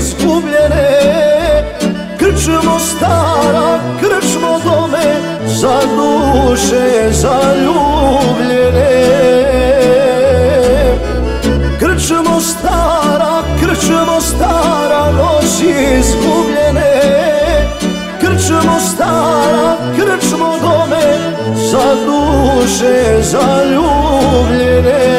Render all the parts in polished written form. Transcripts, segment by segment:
izgubljene. Krčmo stara, krčmo dome, za duše zaljubljene. Krčmo stara, noći izgubljene. Krčmo stara, krčmo dome, za duše zaljubljene.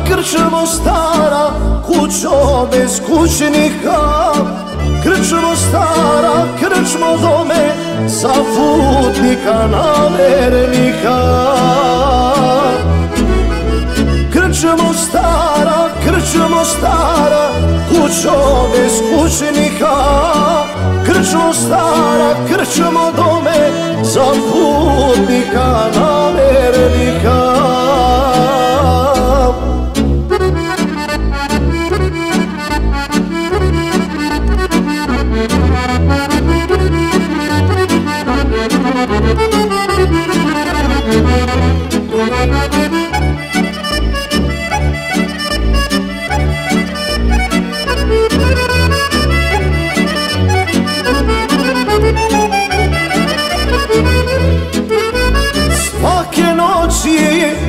Krčmo stara, kućo bez kućnika. Krčmo stara, krčmo dome, za putnika namernika. Krčmo stara, kućo bez kućnika. Krčmo stara, krčmo dome, za putnika namernika.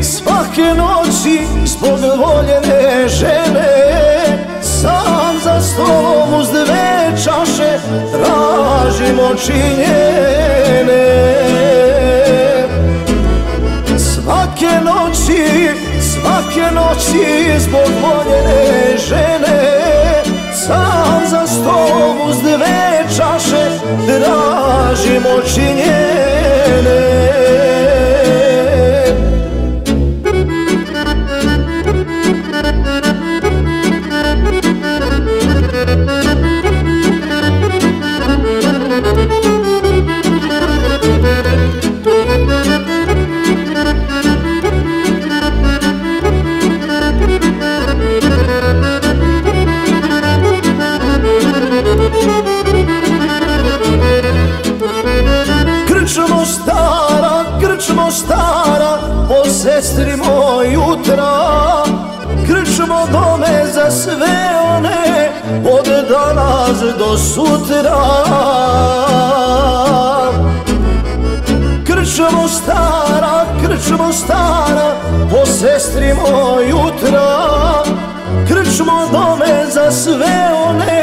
Svake noći zbog voljene žene, sam za stolom uz dve čaše tražim oči njene. Svake noći zbog voljene žene, sam za stolom uz dve čaše tražim oči njene. Krčmo stara, po sestri moj jutra. Krčmo dome za sve one, od danas do sutra. Krčmo stara, po sestri moj jutra. Krčmo dome za sve one,